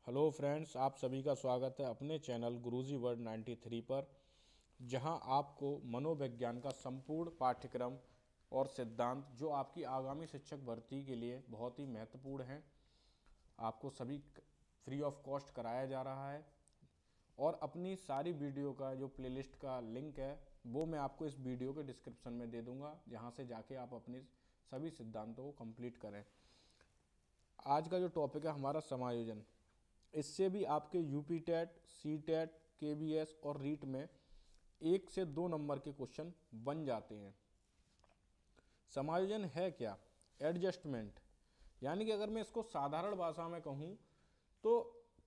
Hello friends, आप सभी का स्वागत है अपने चैनल गुरुजी वर्ड 93 पर, जहां आपको मनोविज्ञान का संपूर्ण पाठ्यक्रम और सिद्धांत जो आपकी आगामी शिक्षक भर्ती के लिए बहुत ही महत्वपूर्ण हैं, आपको सभी फ्री ऑफ कॉस्ट कराया जा रहा है। और अपनी सारी वीडियो का जो प्लेलिस्ट का लिंक है वो मैं आपको इस वीडियो के डिस्क्रिप्शन में दे दूंगा, जहां से जाके आप अपने सभी सिद्धांतों को कंप्लीट करें। आज का जो टॉपिक है हमारा समायोजन। इससे भी आपके UP TET, C TET, KBS और रीट में 1 से 2 नंबर के क्वेश्चन बन जाते हैं। समायोजन है क्या? एडजस्टमेंट। यानी कि अगर मैं इसको साधारण भाषा में कहूँ तो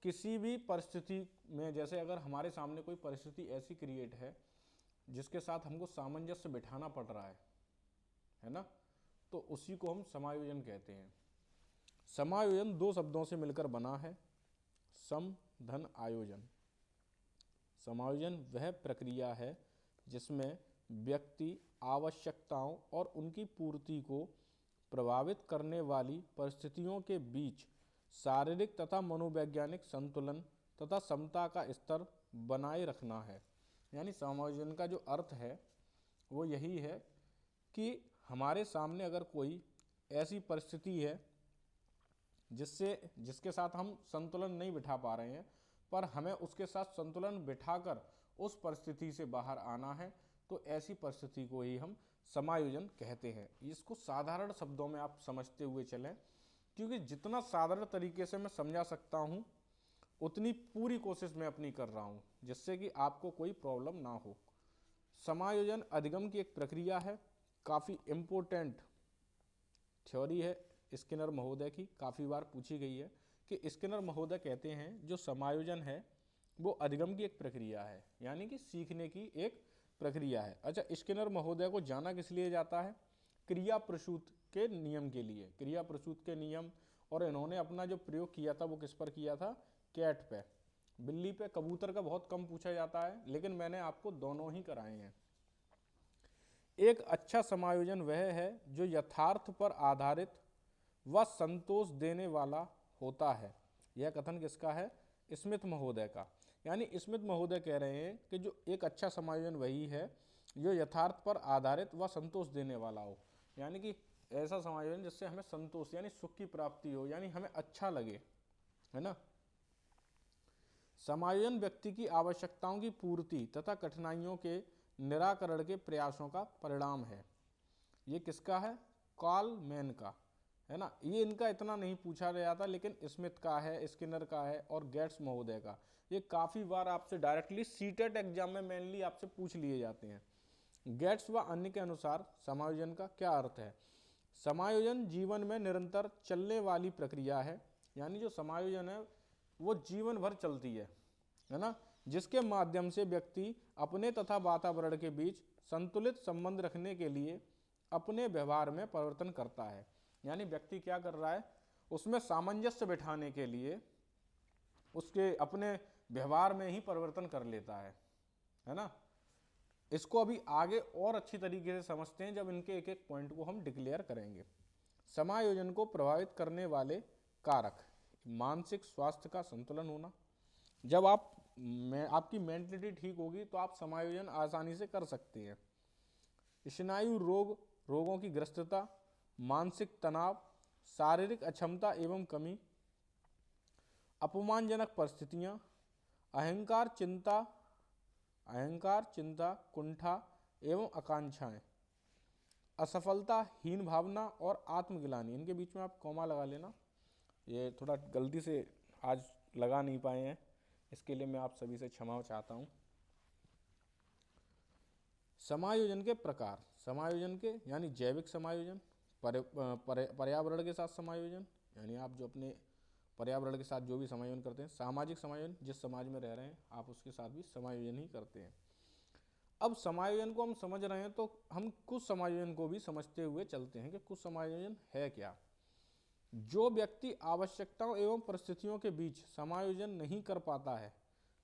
किसी भी परिस्थिति में, जैसे अगर हमारे सामने कोई परिस्थिति ऐसी क्रिएट है जिसके साथ हमको सामंजस्य बिठाना पड़ रहा है ना, तो उसी को हम समायोजन कहते हैं। समायोजन 2 शब्दों से मिलकर बना है, सम धन आयोजन। समायोजन वह प्रक्रिया है जिसमें व्यक्ति आवश्यकताओं और उनकी पूर्ति को प्रभावित करने वाली परिस्थितियों के बीच शारीरिक तथा मनोवैज्ञानिक संतुलन तथा समता का स्तर बनाए रखना है। यानी समायोजन का जो अर्थ है वो यही है कि हमारे सामने अगर कोई ऐसी परिस्थिति है जिसके साथ हम संतुलन नहीं बिठा पा रहे हैं, पर हमें उसके साथ संतुलन बिठाकर उस परिस्थिति से बाहर आना है, तो ऐसी परिस्थिति को ही हम समायोजन कहते हैं। इसको साधारण शब्दों में आप समझते हुए चलें, क्योंकि जितना साधारण तरीके से मैं समझा सकता हूँ उतनी पूरी कोशिश मैं अपनी कर रहा हूँ, जिससे कि आपको कोई प्रॉब्लम ना हो। समायोजन अधिगम की एक प्रक्रिया है, काफ़ी इम्पोर्टेंट थ्योरी है। स्किनर महोदय की काफ़ी बार पूछी गई है कि स्किनर महोदय कहते हैं जो समायोजन है वो अधिगम की एक प्रक्रिया है, यानी कि सीखने की एक प्रक्रिया है। अच्छा, स्किनर महोदय को जाना किस लिए जाता है? क्रिया प्रसूत के नियम के लिए। क्रिया प्रसूत के नियम, और इन्होंने अपना जो प्रयोग किया था वो किस पर किया था? कैट पे। बिल्ली पे, कबूतर का बहुत कम पूछा जाता है, लेकिन मैंने आपको दोनों ही कराए हैं। एक अच्छा समायोजन वह है जो यथार्थ पर आधारित व संतोष देने वाला होता है। यह कथन किसका है? स्मिथ महोदय का। यानी स्मिथ महोदय कह रहे हैं कि जो एक अच्छा समायोजन वही है जो यथार्थ पर आधारित व संतोष देने वाला हो। यानी कि ऐसा समायोजन जिससे हमें संतोष यानी सुख की प्राप्ति हो, यानी हमें अच्छा लगे, है ना। समायोजन व्यक्ति की आवश्यकताओं की पूर्ति तथा कठिनाइयों के निराकरण के प्रयासों का परिणाम है। ये किसका है? कार्ल मैन का, है ना। ये इनका इतना नहीं पूछा गया था, लेकिन स्मिथ का है, स्किनर का है और गेट्स महोदय का। ये काफ़ी बार आपसे डायरेक्टली सीटेट एग्जाम में मेनली आपसे पूछ लिए जाते हैं। गेट्स व अन्य के अनुसार समायोजन का क्या अर्थ है? समायोजन जीवन में निरंतर चलने वाली प्रक्रिया है। यानी जो समायोजन है वो जीवन भर चलती है ना, जिसके माध्यम से व्यक्ति अपने तथा वातावरण के बीच संतुलित संबंध रखने के लिए अपने व्यवहार में परिवर्तन करता है। यानी व्यक्ति क्या कर रहा है? उसमें सामंजस्य बिठाने के लिए उसके अपने व्यवहार में ही परिवर्तन कर लेता है ना। इसको अभी आगे और अच्छी तरीके से समझते हैं जब इनके एक एक पॉइंट को हम डिक्लेयर करेंगे। समायोजन को प्रभावित करने वाले कारक: मानसिक स्वास्थ्य का संतुलन होना। जब आपकी मेंटलिटी ठीक होगी तो आप समायोजन आसानी से कर सकते हैं। स्नायु रोगों की ग्रस्तता, मानसिक तनाव, शारीरिक अक्षमता एवं कमी, अपमानजनक परिस्थितियां, अहंकार, चिंता, कुंठा एवं आकांक्षाएं, असफलता, हीन भावना और आत्मग्लानि। इनके बीच में आप कॉमा लगा लेना, ये थोड़ा गलती से आज लगा नहीं पाए हैं, इसके लिए मैं आप सभी से क्षमा चाहता हूँ। समायोजन के प्रकार: समायोजन के यानी जैविक समायोजन, पर्यावरण के साथ समायोजन, यानी आप जो अपने पर्यावरण के साथ जो भी समायोजन करते हैं। सामाजिक समायोजन, जिस समाज में रह रहे हैं आप उसके साथ भी समायोजन ही करते हैं। अब समायोजन को हम समझ रहे हैं तो हम कुछ समायोजन को भी समझते हुए चलते हैं कि कुछ समायोजन है क्या। जो व्यक्ति आवश्यकताओं एवं परिस्थितियों के बीच समायोजन नहीं कर पाता है,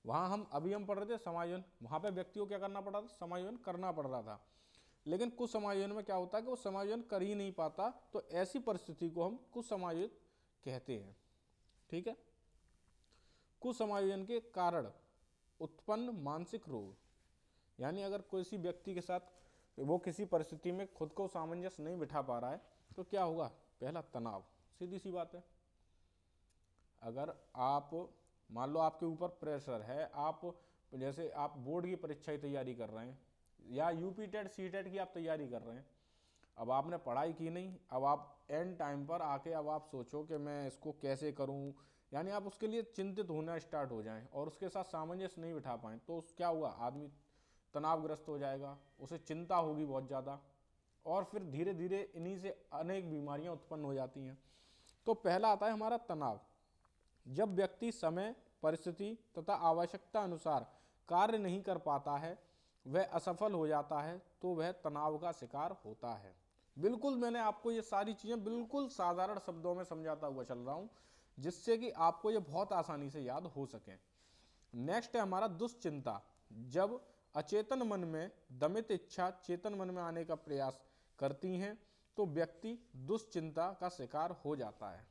वहाँ हम पढ़ रहे थे समायोजन, वहाँ पे व्यक्ति को क्या करना पड़ा था? समायोजन करना पड़ रहा था। लेकिन कुछ समायोजन में क्या होता है कि वो समायोजन कर ही नहीं पाता, तो ऐसी परिस्थिति को हम कुछ समायोजित कहते हैं। ठीक है। कुसमायोजन के कारण उत्पन्न मानसिक रोग, यानी अगर किसी व्यक्ति के साथ वो किसी परिस्थिति में खुद को सामंजस्य नहीं बिठा पा रहा है तो क्या होगा? पहला तनाव, सीधी सी बात है। अगर आप मान लो आपके ऊपर प्रेशर है, आप जैसे आप बोर्ड की परीक्षा की तैयारी कर रहे हैं या यूपी टेट सी टेट की आप तैयारी कर रहे हैं, अब आपने पढ़ाई की नहीं, अब आप एंड टाइम पर आके अब आप सोचो कि मैं इसको कैसे करूं, यानी आप उसके लिए चिंतित होना स्टार्ट हो जाएं और उसके साथ सामंजस्य नहीं बिठा पाएँ तो क्या हुआ? आदमी तनावग्रस्त हो जाएगा, उसे चिंता होगी बहुत ज़्यादा, और फिर धीरे धीरे इन्हीं से अनेक बीमारियां उत्पन्न हो जाती हैं। तो पहला आता है हमारा तनाव। जब व्यक्ति समय, परिस्थिति तथा आवश्यकता अनुसार कार्य नहीं कर पाता है, वह असफल हो जाता है, तो वह तनाव का शिकार होता है। बिल्कुल मैंने आपको ये सारी चीज़ें बिल्कुल साधारण शब्दों में समझाता हुआ चल रहा हूँ, जिससे कि आपको ये बहुत आसानी से याद हो सके। नेक्स्ट है हमारा दुश्चिंता। जब अचेतन मन में दमित इच्छा चेतन मन में आने का प्रयास करती हैं तो व्यक्ति दुश्चिंता का शिकार हो जाता है।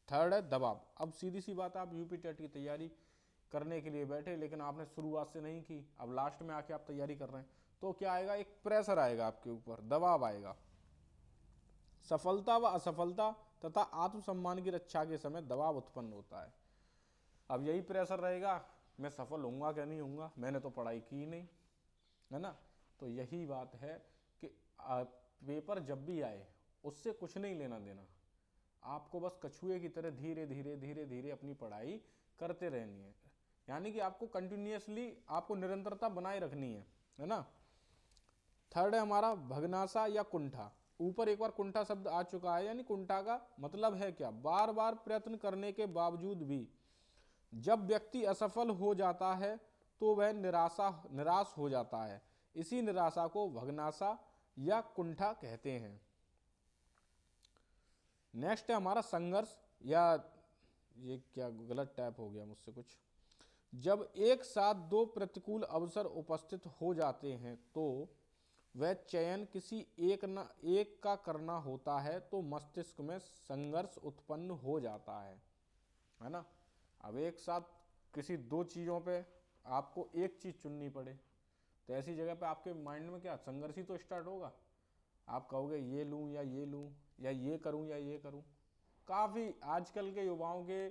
थर्ड है दबाव। अब सीधी सी बात, आप यूपी टेट की तैयारी करने के लिए बैठे लेकिन आपने शुरुआत से नहीं की, अब लास्ट में आके आप तैयारी कर रहे हैं तो क्या आएगा? एक प्रेशर आएगा आपके ऊपर, दबाव आएगा। सफलता व असफलता तथा आत्मसम्मान की रक्षा के समय दबाव उत्पन्न होता है। अब यही प्रेशर रहेगा, मैं सफल होऊंगा क्या नहीं होऊंगा, मैंने तो पढ़ाई की नहीं, है ना। तो यही बात है कि पेपर जब भी आए उससे कुछ नहीं लेना देना, आपको बस कछुए की तरह धीरे धीरे धीरे धीरे अपनी पढ़ाई करते रहनी है, यानी कि आपको कंटिन्यूअसली आपको निरंतरता बनाए रखनी है ना। थर्ड है हमारा भगनासा या कुंठा। ऊपर एक बार कुंठा शब्द आ चुका है, यानी कुंठा का मतलब है क्या? बार बार प्रयत्न करने के बावजूद भी जब व्यक्ति असफल हो जाता है तो वह निराश हो जाता है। इसी निराशा को भगनासा या कुंठा कहते हैं। नेक्स्ट है हमारा संघर्ष, या ये क्या गलत टाइप हो गया मुझसे कुछ। जब एक साथ दो प्रतिकूल अवसर उपस्थित हो जाते हैं तो वह चयन किसी एक का करना होता है तो मस्तिष्क में संघर्ष उत्पन्न हो जाता है ना। अब एक साथ किसी दो चीज़ों पे आपको एक चीज़ चुननी पड़े तो ऐसी जगह पे आपके माइंड में क्या संघर्ष ही तो स्टार्ट होगा। आप कहोगे ये लूँ या ये लूँ, या ये करूँ या ये करूँ। काफ़ी आजकल के युवाओं के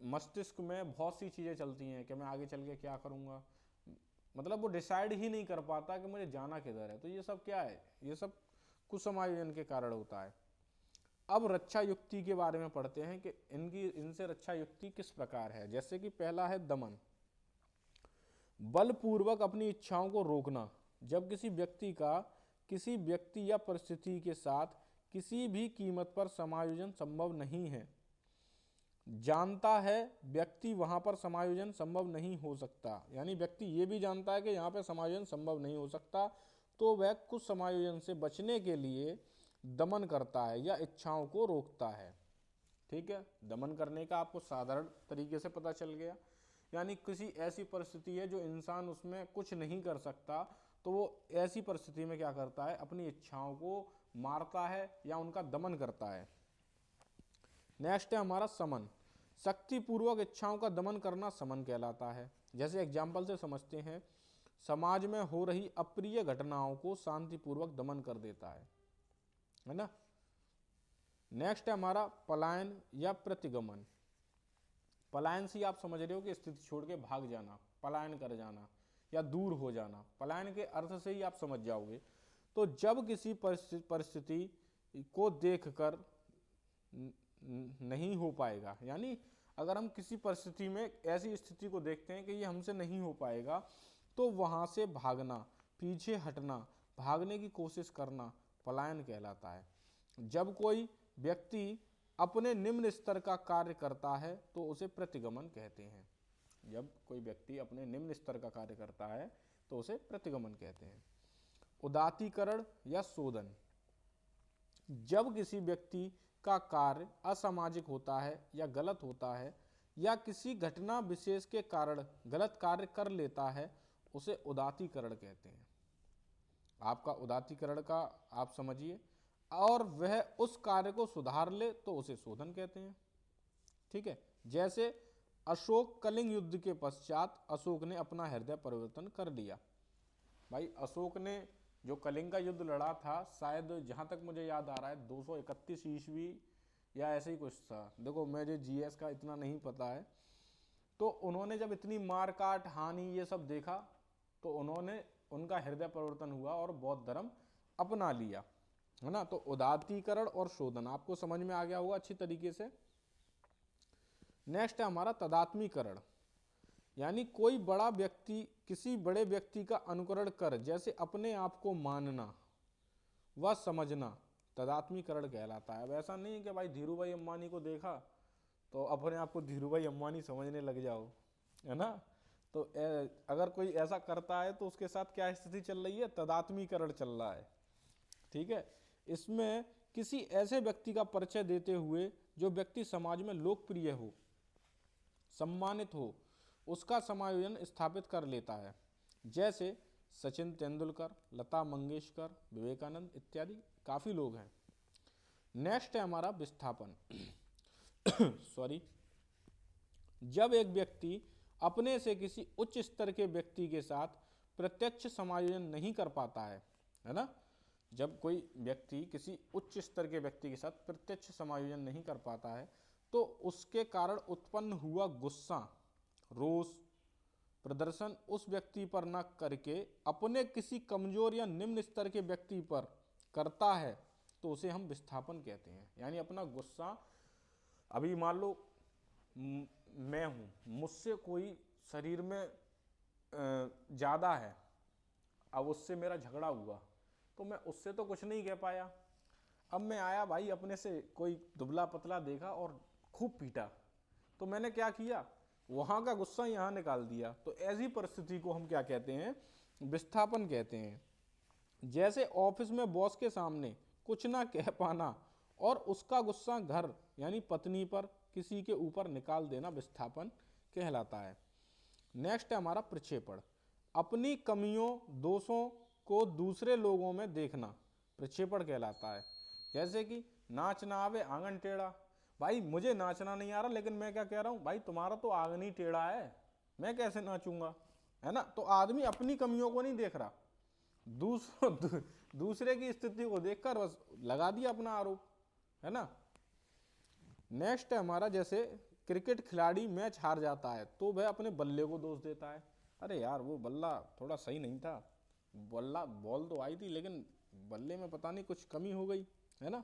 मस्तिष्क में बहुत सी चीज़ें चलती हैं कि मैं आगे चल के क्या करूँगा, मतलब वो डिसाइड ही नहीं कर पाता कि मुझे जाना किधर है। तो ये सब क्या है? ये सब कुसमायोजन के कारण होता है। अब रक्षा युक्ति के बारे में पढ़ते हैं कि इनसे रक्षा युक्ति किस प्रकार है। जैसे कि पहला है दमन, बलपूर्वक अपनी इच्छाओं को रोकना। जब किसी व्यक्ति या परिस्थिति के साथ किसी भी कीमत पर समायोजन संभव नहीं है, जानता है व्यक्ति वहां पर समायोजन संभव नहीं हो सकता, यानी व्यक्ति ये भी जानता है कि यहाँ पे समायोजन संभव नहीं हो सकता, तो वह कुछ समायोजन से बचने के लिए दमन करता है या इच्छाओं को रोकता है। ठीक है, दमन करने का आपको साधारण तरीके से पता चल गया, यानी किसी ऐसी परिस्थिति है जो इंसान उसमें कुछ नहीं कर सकता तो वो ऐसी परिस्थिति में क्या करता है? अपनी इच्छाओं को मारता है या उनका दमन करता है। नेक्स्ट है हमारा समन, शक्तिपूर्वक इच्छाओं का दमन करना समन कहलाता है। जैसे एग्जाम्पल से समझते हैं, समाज में हो रही अप्रिय घटनाओं को शांतिपूर्वक दमन कर देता है ना। नेक्स्ट है हमारा पलायन या प्रतिगमन। पलायन से आप समझ रहे हो कि स्थिति छोड़ के भाग जाना, पलायन कर जाना या दूर हो जाना। पलायन के अर्थ से ही आप समझ जाओगे। तो जब किसी परिस्थिति को देखकर नहीं हो पाएगा, यानी अगर हम किसी परिस्थिति में ऐसी स्थिति को देखते हैं कि ये हमसे नहीं हो पाएगा तो वहां से भागना, पीछे हटना, भागने की कोशिश करना पलायन कहलाता है। जब कोई व्यक्ति अपने निम्न स्तर का कार्य करता है तो उसे प्रतिगमन कहते हैं। जब कोई व्यक्ति अपने निम्न स्तर का कार्य करता है तो उसे प्रतिगमन कहते हैं। उदात्तीकरण या शोधन, जब किसी व्यक्ति का कार्य असामाजिक होता है या गलत होता है या किसी घटना विशेष के कारण गलत कार्य कर लेता है उसे उदात्तीकरण कहते हैं। आपका उदात्तीकरण का आप समझिए, और वह उस कार्य को सुधार ले तो उसे शोधन कहते हैं। ठीक है। जैसे अशोक कलिंग युद्ध के पश्चात अशोक ने अपना हृदय परिवर्तन कर लिया। भाई अशोक ने जो कलिंग का युद्ध लड़ा था, शायद जहां तक मुझे याद आ रहा है 231 ईस्वी या ऐसे ही कुछ था। देखो मुझे जीएस का इतना नहीं पता है। तो उन्होंने जब इतनी मार काट हानि ये सब देखा तो उन्होंने उनका हृदय परिवर्तन हुआ और बौद्ध धर्म अपना लिया, है ना। तो उदात्तीकरण और शोधन आपको समझ में आ गया होगा अच्छी तरीके से। नेक्स्ट है हमारा तदात्मीकरण, यानी कोई बड़ा व्यक्ति किसी बड़े व्यक्ति का अनुकरण कर जैसे अपने आप को मानना व समझना तदात्मीकरण कहलाता है। अब ऐसा नहीं है कि भाई धीरू भाई अंबानी को देखा तो अपने आप को धीरू भाई अंबानी समझने लग जाओ, है ना। तो अगर कोई ऐसा करता है तो उसके साथ क्या स्थिति चल रही है, तदात्मीकरण चल रहा है, ठीक है। इसमें किसी ऐसे व्यक्ति का परिचय देते हुए जो व्यक्ति समाज में लोकप्रिय हो, सम्मानित हो, उसका समायोजन स्थापित कर लेता है। जैसे सचिन तेंदुलकर, लता मंगेशकर, विवेकानंद इत्यादि काफी लोग हैं। नेक्स्ट है हमारा विस्थापन सॉरी। जब एक व्यक्ति अपने से किसी उच्च स्तर के व्यक्ति के साथ प्रत्यक्ष समायोजन नहीं कर पाता है ना। जब कोई व्यक्ति किसी उच्च स्तर के व्यक्ति के साथ प्रत्यक्ष समायोजन नहीं कर पाता है तो उसके कारण उत्पन्न हुआ गुस्सा, रोष प्रदर्शन उस व्यक्ति पर न करके अपने किसी कमजोर या निम्न स्तर के व्यक्ति पर करता है तो उसे हम विस्थापन कहते हैं। यानी अपना गुस्सा, अभी मान लो मैं हूँ, मुझसे कोई शरीर में ज़्यादा है, अब उससे मेरा झगड़ा हुआ तो मैं उससे तो कुछ नहीं कह पाया। अब मैं आया भाई, अपने से कोई दुबला पतला देखा और खूब पीटा, तो मैंने क्या किया, वहाँ का गुस्सा यहाँ निकाल दिया। तो ऐसी परिस्थिति को हम क्या कहते हैं, विस्थापन कहते हैं। जैसे ऑफिस में बॉस के सामने कुछ ना कह पाना और उसका गुस्सा घर यानी पत्नी पर, किसी के ऊपर निकाल देना विस्थापन कहलाता है। नेक्स्ट है हमारा प्रक्षेपण, अपनी कमियों दोषों को दूसरे लोगों में देखना प्रक्षेपण कहलाता है। जैसे कि नाच ना आवे आंगन टेढ़ा, भाई मुझे नाचना नहीं आ रहा लेकिन मैं क्या कह रहा हूँ, भाई तुम्हारा तो आंगन ही टेढ़ा है, मैं कैसे नाचूंगा, है ना। तो आदमी अपनी कमियों को नहीं देख रहा, दूसरे की स्थिति को देखकर बस लगा दिया अपना आरोप, है ना। नेक्स्ट है हमारा, जैसे क्रिकेट खिलाड़ी मैच हार जाता है तो वह अपने बल्ले को दोष देता है, अरे यार वो बल्ला थोड़ा सही नहीं था, बल्ला बॉल तो आई थी लेकिन बल्ले में पता नहीं कुछ कमी हो गई, है ना।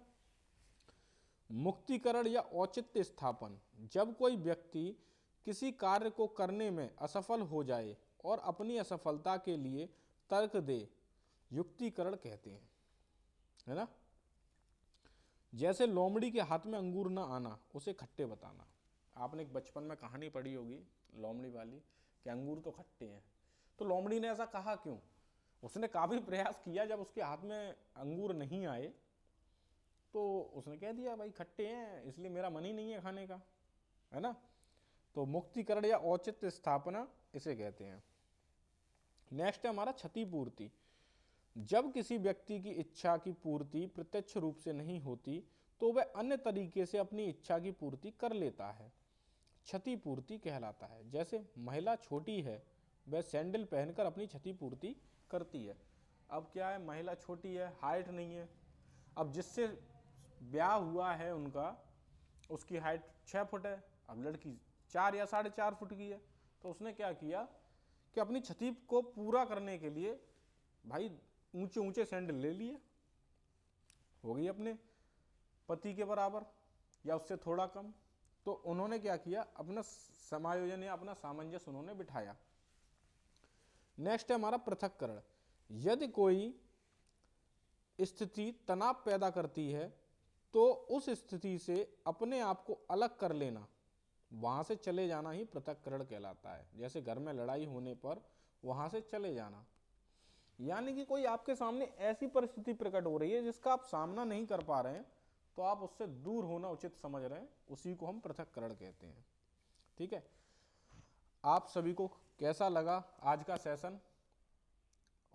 मुक्तिकरण या औचित्य स्थापन, जब कोई व्यक्ति किसी कार्य को करने में असफल हो जाए और अपनी असफलता के लिए तर्क दे, युक्तिकरण कहते हैं, है ना। जैसे लोमड़ी के हाथ में अंगूर ना आना, उसे खट्टे बताना। आपने एक बचपन में कहानी पढ़ी होगी लोमड़ी वाली कि अंगूर तो खट्टे हैं। तो लोमड़ी ने ऐसा कहा क्यों, उसने काफी प्रयास किया, जब उसके हाथ में अंगूर नहीं आए तो उसने कह दिया भाई खट्टे हैं इसलिए मेरा मन ही नहीं है खाने का, है ना। तो मुक्तिकरण या औचित्य स्थापना इसे कहते हैं। नेक्स्ट है हमारा क्षतिपूर्ति, जब किसी व्यक्ति की इच्छा की पूर्ति प्रत्यक्ष रूप से नहीं होती तो वह अन्य तरीके से अपनी इच्छा की पूर्ति कर लेता है, क्षतिपूर्ति कहलाता है। जैसे महिला छोटी है, वह सैंडल पहनकर अपनी क्षतिपूर्ति करती है। अब क्या है, महिला छोटी है, हाइट नहीं है, अब जिससे ब्याह हुआ है उनका, उसकी हाइट 6 फुट है, अब लड़की 4 या 4.5 फुट की है, तो उसने क्या किया कि अपनी क्षति को पूरा करने के लिए भाई ऊंचे ऊंचे सैंडल ले लिए, हो गई अपने पति के बराबर या उससे थोड़ा कम। तो उन्होंने क्या किया, अपना समायोजन या अपना सामंजस्य उन्होंने बिठाया। नेक्स्ट है हमारा पृथक्करण, यदि कोई स्थिति तनाव पैदा करती है तो उस स्थिति से अपने आप को अलग कर लेना, वहां से चले जाना ही पृथक्करण कहलाता है। जैसे घर में लड़ाई होने पर वहां से चले जाना, यानी कि कोई आपके सामने ऐसी परिस्थिति प्रकट हो रही है जिसका आप सामना नहीं कर पा रहे हैं तो आप उससे दूर होना उचित समझ रहे हैं, उसी को हम पृथक्करण कहते हैं। ठीक है, आप सभी को कैसा लगा आज का सेशन,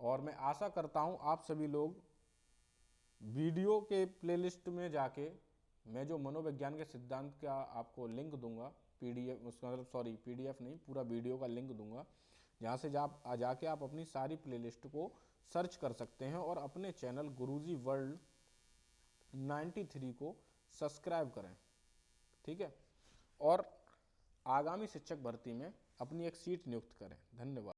और मैं आशा करता हूं आप सभी लोग वीडियो के प्लेलिस्ट में जाके मैं जो मनोविज्ञान के सिद्धांत का आपको लिंक दूंगा, पीडीएफ, उसका मतलब सॉरी पीडीएफ नहीं, पूरा वीडियो का लिंक दूंगा, जहाँ से जाके आप अपनी सारी प्लेलिस्ट को सर्च कर सकते हैं और अपने चैनल गुरुजी वर्ल्ड 93 को सब्सक्राइब करें। ठीक है, और आगामी शिक्षक भर्ती में अपनी एक सीट नियुक्त करें। धन्यवाद।